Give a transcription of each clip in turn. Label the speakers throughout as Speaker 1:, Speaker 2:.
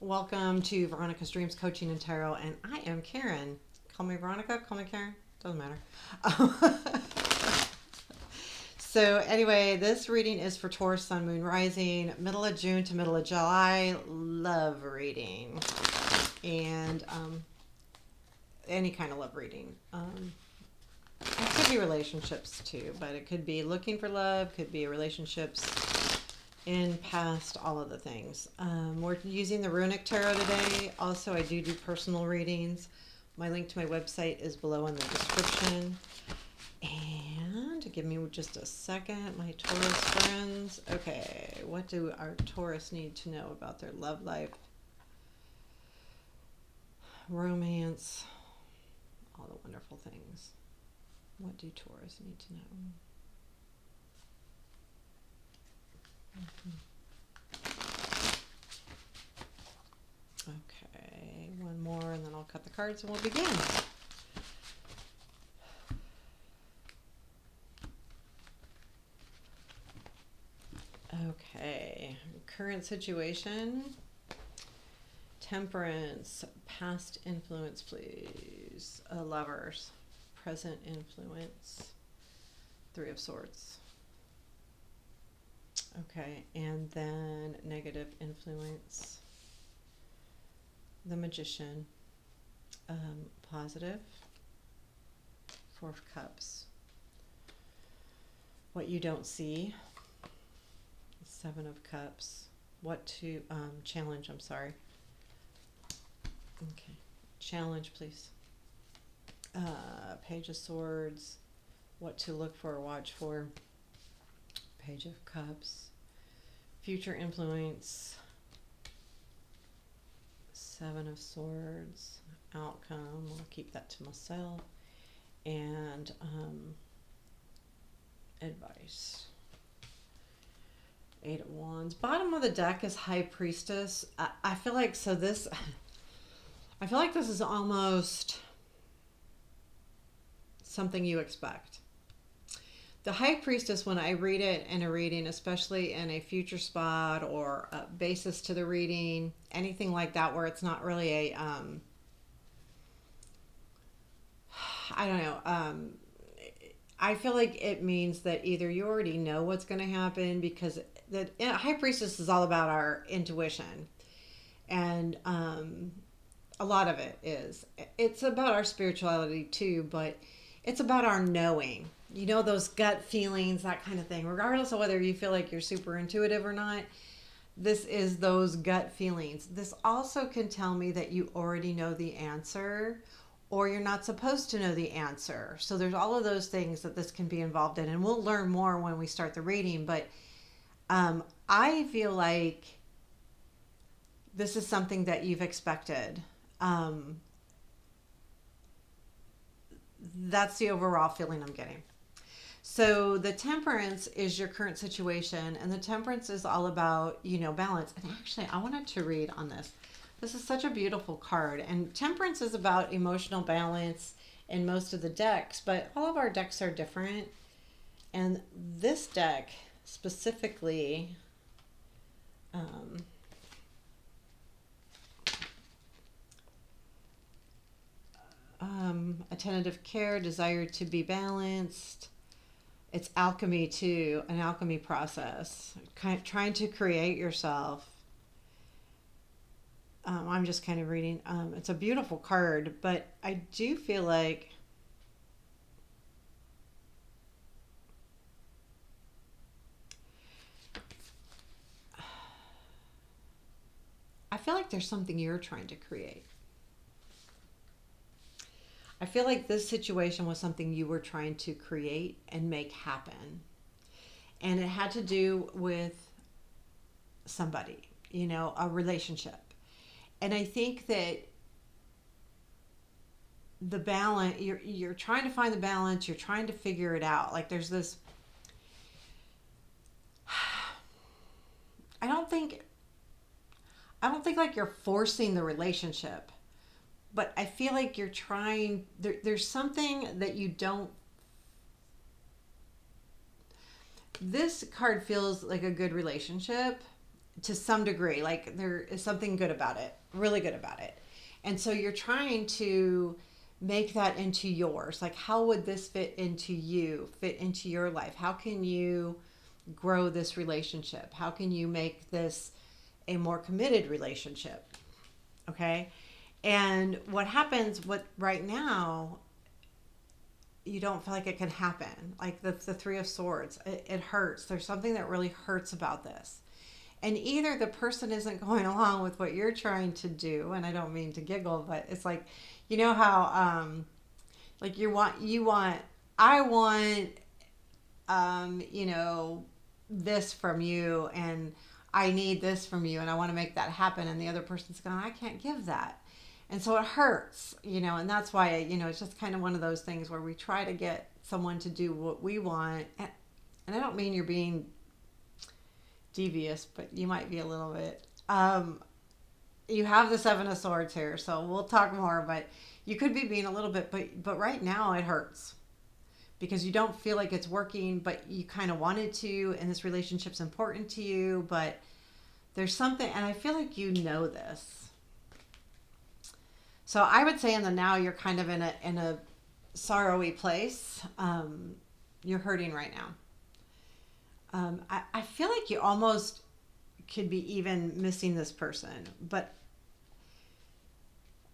Speaker 1: Welcome to Veronica's Dreams Coaching and Tarot, and I am Karen. Call me Veronica, call me Karen, doesn't matter. So, anyway, this reading is for Taurus, Sun, Moon, Rising, middle of June to middle of July. Love reading, and any kind of love reading. It could be relationships too, but it could be looking for love, could be relationships in past, all of the things. We're using the Runik Tarot today. Also, I do personal readings. My link to my website is below in the description. And give me just a second, my Taurus friends. Okay, what do our Taurus need to know about their love life, romance, all the wonderful things? What do Taurus need to know? Okay, one more and then I'll cut the cards and we'll begin. Okay, current situation, temperance, past influence, please. Lovers, present influence, Three of Swords. Okay, and then negative influence, the Magician, positive, Four of Cups, what you don't see, Seven of Cups, what to challenge, I'm sorry. Okay, challenge, please. Page of Swords, what to look for or watch for, Page of Cups, future influence, Seven of Swords, outcome, I'll keep that to myself, and advice. Eight of Wands. Bottom of the deck is High Priestess. I feel like I feel like this is almost something you expect. The High Priestess, when I read it in a reading, especially in a future spot or a basis to the reading, anything like that where it's not really a, I don't know, I feel like it means that either you already know what's going to happen, because the High Priestess is all about our intuition, and a lot of it is. It's about our spirituality too, but it's about our knowing. You know, those gut feelings, that kind of thing. Regardless of whether you feel like you're super intuitive or not, this is those gut feelings. This also can tell me that you already know the answer, or you're not supposed to know the answer. So there's all of those things that this can be involved in, and we'll learn more when we start the reading. But I feel like this is something that you've expected. That's the overall feeling I'm getting. So the Temperance is your current situation, and the Temperance is all about, balance. And actually, I wanted to read on this. This is such a beautiful card, and Temperance is about emotional balance in most of the decks, but all of our decks are different. And this deck specifically, attentive care, desire to be balanced. It's alchemy too, an alchemy process, trying to create yourself. I'm just kind of reading. It's a beautiful card, but I do feel like there's something you're trying to create. I feel like this situation was something you were trying to create and make happen. And it had to do with somebody, a relationship. And I think that the balance, you're trying to find the balance, you're trying to figure it out. Like there's this, I don't think like you're forcing the relationship, but I feel like you're trying, there's something that you don't, this card feels like a good relationship. to some degree. Like there is something good about it, really good about it. And so you're trying to make that into yours. Like, how would this fit into you, fit into your life? How can you grow this relationship? How can you make this a more committed relationship? Okay. And what happens what right now, you don't feel like it can happen. Like the Three of Swords, it hurts. There's something that really hurts about this. And either the person isn't going along with what you're trying to do, and I don't mean to giggle, but it's like, you know how, like I want, you know, this from you, and I need this from you, and I want to make that happen, and the other person's going, I can't give that. And so it hurts, you know, and that's why, you know, it's just kind of one of those things where we try to get someone to do what we want. And I don't mean you're being devious, but you might be a little bit. You have the Seven of Swords here, so we'll talk more, but you could be being a little bit, but right now it hurts because you don't feel like it's working, but you kind of wanted to, and this relationship's important to you, but there's something, and I feel like you know this. So I would say in the now you're kind of in a sorrowy place. You're hurting right now. I feel like you almost could be even missing this person, but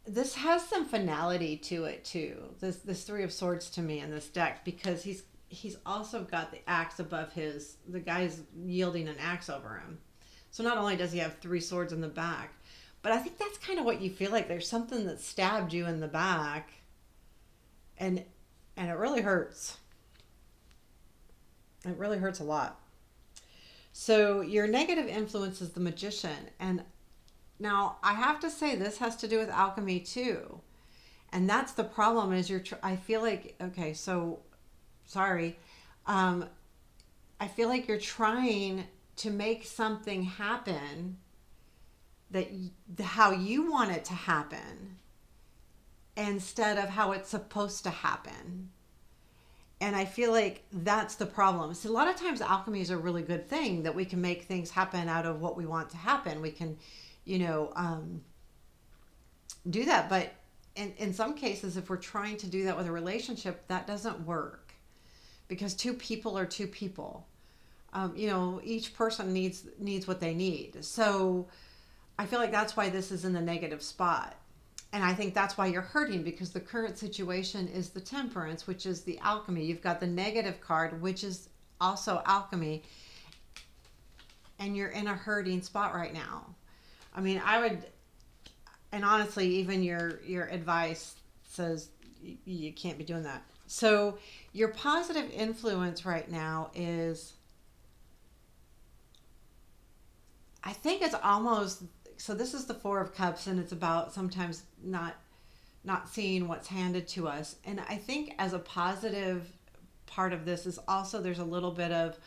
Speaker 1: this has some finality to it too. This Three of Swords to me in this deck, because he's also got the axe above his, the guy's yielding an axe over him. So not only does he have three swords in the back, but I think that's kind of what you feel like. There's something that stabbed you in the back, and it really hurts. It really hurts a lot. So your negative influence is the Magician, and now I have to say this has to do with alchemy too, and that's the problem. Is I feel like, okay, so sorry, um, I feel like you're trying to make something happen that how you want it to happen instead of how it's supposed to happen. And I feel like that's the problem. So a lot of times alchemy is a really good thing, that we can make things happen out of what we want to happen. We can, you know, do that. But in some cases, if we're trying to do that with a relationship, that doesn't work, because two people are two people. You know, each person needs what they need. So I feel like that's why this is in the negative spot. And I think that's why you're hurting, because the current situation is the Temperance, which is the alchemy. You've got the negative card, which is also alchemy. And you're in a hurting spot right now. I mean, I would, and honestly, even your advice says you can't be doing that. So your positive influence right now is, I think it's almost, so this is the Four of Cups, and it's about sometimes not seeing what's handed to us. And I think as a positive part of this is also there's a little bit of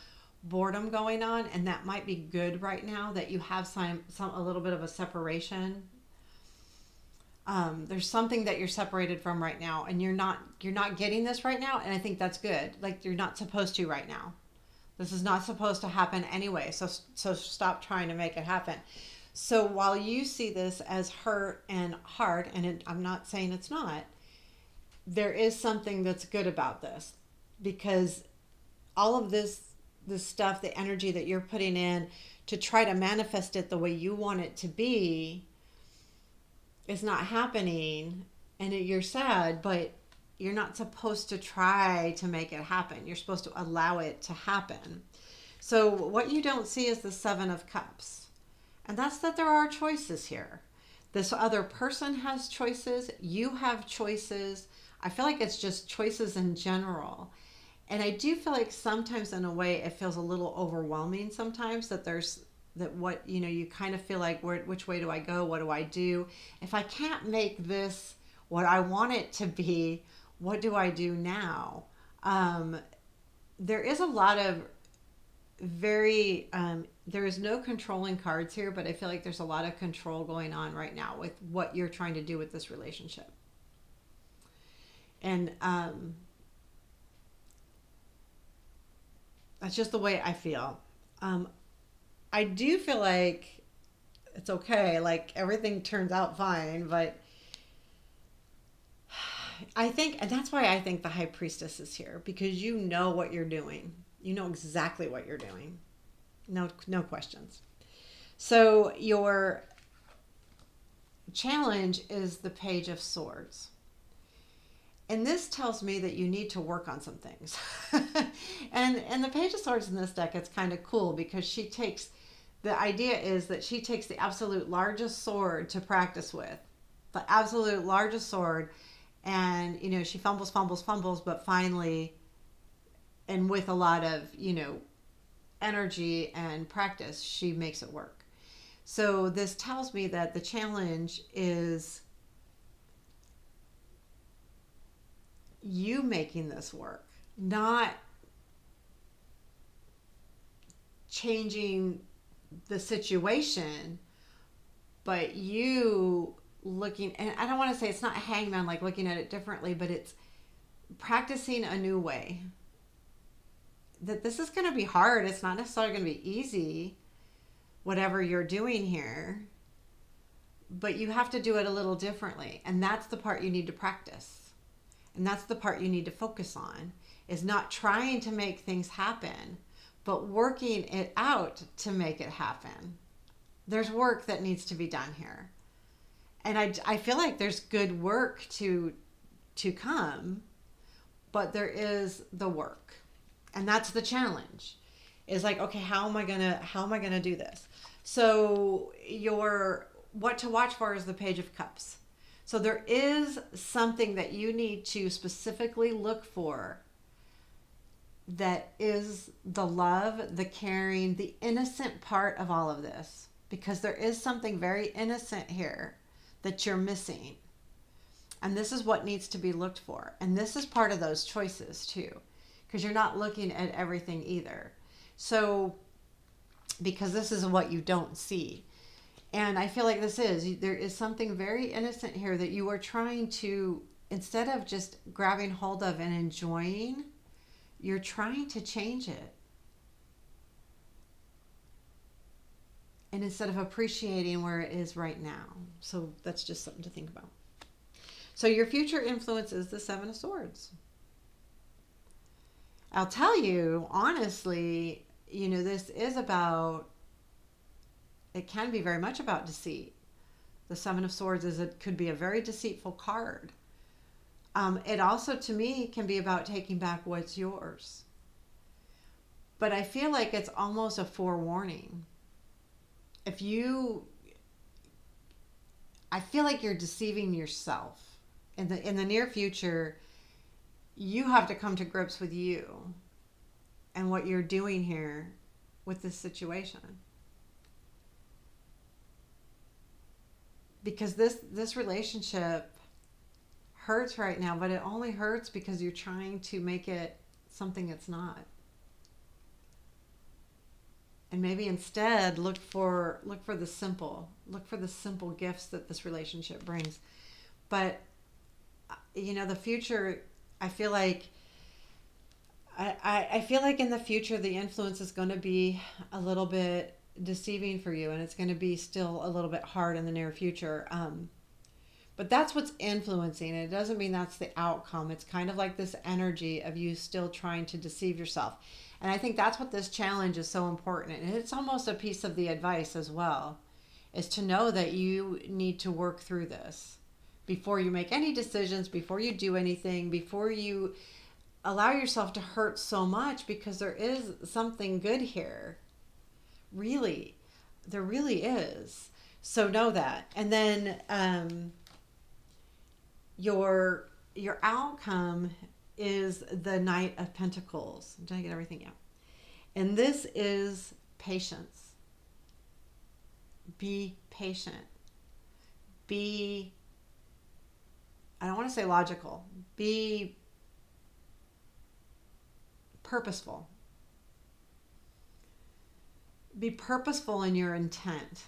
Speaker 1: boredom going on, and that might be good right now, that you have some a little bit of a separation. There's something that you're separated from right now, and you're not getting this right now, and I think that's good. Like, you're not supposed to right now. This is not supposed to happen anyway. So stop trying to make it happen. So while you see this as hurt and hard, and I'm not saying it's not, there is something that's good about this, because all of this stuff, the energy that you're putting in to try to manifest it the way you want it to be, is not happening, and you're sad, but you're not supposed to try to make it happen. You're supposed to allow it to happen. So what you don't see is the Seven of Cups. And that's that there are choices here. This other person has choices. You have choices. I feel like it's just choices in general. And I do feel like sometimes in a way it feels a little overwhelming sometimes, that there's that what, you know, you kind of feel like, which way do I go? What do I do? If I can't make this what I want it to be, what do I do now? There is a lot of there is no controlling cards here, but I feel like there's a lot of control going on right now with what you're trying to do with this relationship. And that's just the way I feel. I do feel like it's okay. Like everything turns out fine, but I think, and that's why I think the high priestess is here because you know what you're doing. You know exactly what you're doing. No questions. So your challenge is the Page of Swords. And this tells me that you need to work on some things. and the Page of Swords in this deck, it's kind of cool because the idea is that she takes the absolute largest sword to practice with. The absolute largest sword. And, she fumbles, but finally, and with a lot of, energy and practice, she makes it work. So this tells me that the challenge is you making this work, not changing the situation, but you looking, and I don't want to say it's not hangman, like looking at it differently, but it's practicing a new way. That this is going to be hard. It's not necessarily going to be easy, whatever you're doing here, but you have to do it a little differently. And that's the part you need to practice. And that's the part you need to focus on, is not trying to make things happen, but working it out to make it happen. There's work that needs to be done here. And I feel like there's good work to come, but there is the work. And that's the challenge. Is like, okay, how am I gonna do this? So what to watch for is the Page of Cups. So there is something that you need to specifically look for that is the love, the caring, the innocent part of all of this. Because there is something very innocent here that you're missing. And this is what needs to be looked for. And this is part of those choices too. Because you're not looking at everything either. So, because this is what you don't see. And I feel like there is something very innocent here that you are trying to, instead of just grabbing hold of and enjoying, you're trying to change it. And instead of appreciating where it is right now. So that's just something to think about. So your future influence is the Seven of Swords. I'll tell you, honestly, this is it can be very much about deceit. The Seven of Swords could be a very deceitful card. It also, to me, can be about taking back what's yours. But I feel like it's almost a forewarning. I feel like you're deceiving yourself. In the near future, you have to come to grips with you and what you're doing here with this situation. Because this relationship hurts right now, but it only hurts because you're trying to make it something it's not. And maybe instead look for the simple gifts that this relationship brings. But the future, I feel like in the future the influence is going to be a little bit deceiving for you, and it's going to be still a little bit hard in the near future. But that's what's influencing. It doesn't mean that's the outcome. It's kind of like this energy of you still trying to deceive yourself. And I think that's what this challenge is so important. And it's almost a piece of the advice as well, is to know that you need to work through this before you make any decisions, before you do anything, before you allow yourself to hurt so much, because there is something good here. Really, there really is. So know that. And then your outcome is the Knight of Pentacles. Did I get everything? Yeah. And this is patience. Be patient. I don't want to say logical. Be purposeful. Be purposeful in your intent.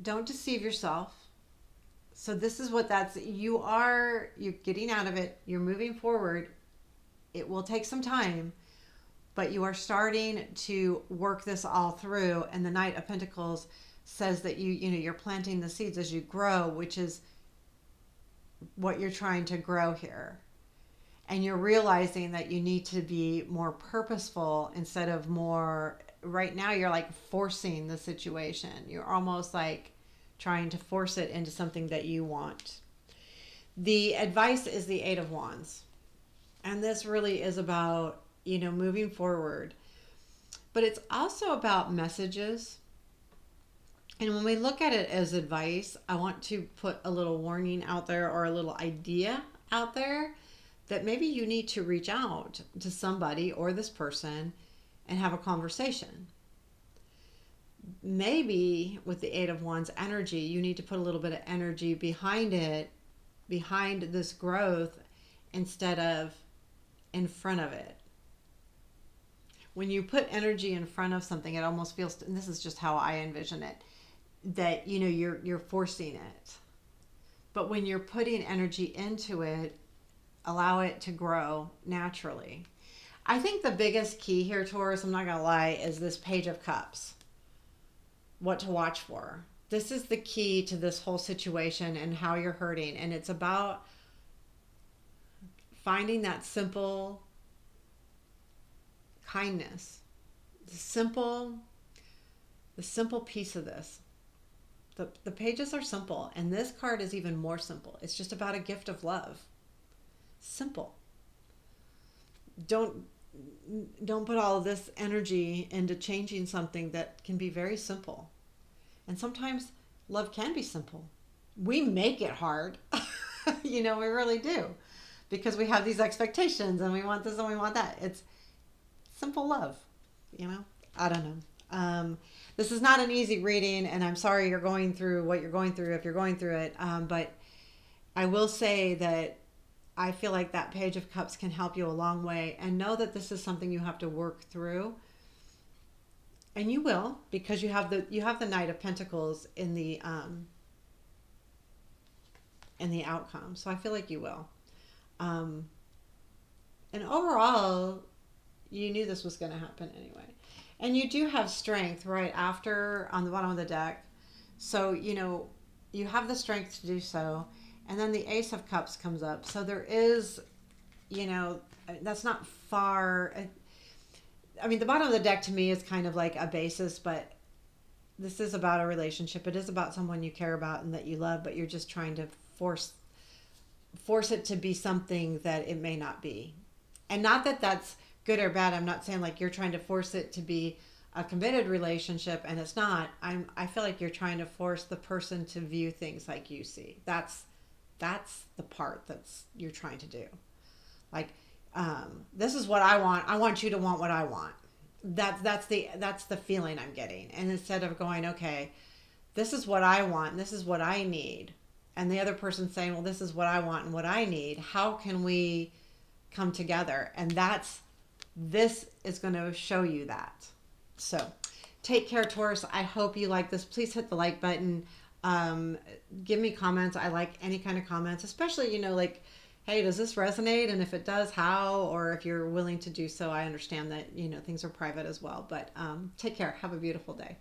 Speaker 1: Don't deceive yourself. So this is what you're getting out of it. You're moving forward. It will take some time, but you are starting to work this all through. And the Knight of Pentacles says that you're planting the seeds as you grow, which is what you're trying to grow here. And you're realizing that you need to be more purposeful instead of more, right now you're like forcing the situation. You're almost like trying to force it into something that you want. The advice is the Eight of Wands. And this really is about, moving forward. But it's also about messages. And when we look at it as advice, I want to put a little warning out there, or a little idea out there, that maybe you need to reach out to somebody or this person and have a conversation. Maybe with the Eight of Wands energy, you need to put a little bit of energy behind it, behind this growth, instead of in front of it. When you put energy in front of something, it almost feels, and this is just how I envision it, that you're forcing it. But when you're putting energy into it, allow it to grow naturally. I think the biggest key here, Taurus, I'm not gonna lie, is this Page of Cups. What to watch for. This is the key to this whole situation and how you're hurting. And it's about finding that simple kindness, the simple piece of this. The pages are simple, and this card is even more simple. It's just about a gift of love. Simple. Don't put all of this energy into changing something that can be very simple. And sometimes love can be simple. We make it hard. We really do. Because we have these expectations, and we want this and we want that. It's simple love. I don't know. This is not an easy reading, and I'm sorry you're going through what you're going through if you're going through it. But I will say that I feel like that Page of Cups can help you a long way, and know that this is something you have to work through. And you will, because you have the Knight of Pentacles in the outcome. So I feel like you will. And overall, you knew this was going to happen anyway. And you do have strength right after on the bottom of the deck. So, you have the strength to do so. And then the Ace of Cups comes up. So there is, that's not far. I mean, the bottom of the deck to me is kind of like a basis, but this is about a relationship. It is about someone you care about and that you love, but you're just trying to force it to be something that it may not be. And not that that's good or bad. I'm not saying like you're trying to force it to be a committed relationship and it's not. I feel like you're trying to force the person to view things like you see. That's the part that's you're trying to do. Like, this is what I want. I want you to want what I want. That's the feeling I'm getting. And instead of going, okay, this is what I want, this is what I need, and the other person saying, well, this is what I want and what I need, how can we come together? And this is going to show you that. So take care, Taurus. I hope you like this. Please hit the like button. Give me comments. I like any kind of comments, especially, like, hey, does this resonate? And if it does, how? Or if you're willing to do so, I understand that, things are private as well. But take care. Have a beautiful day.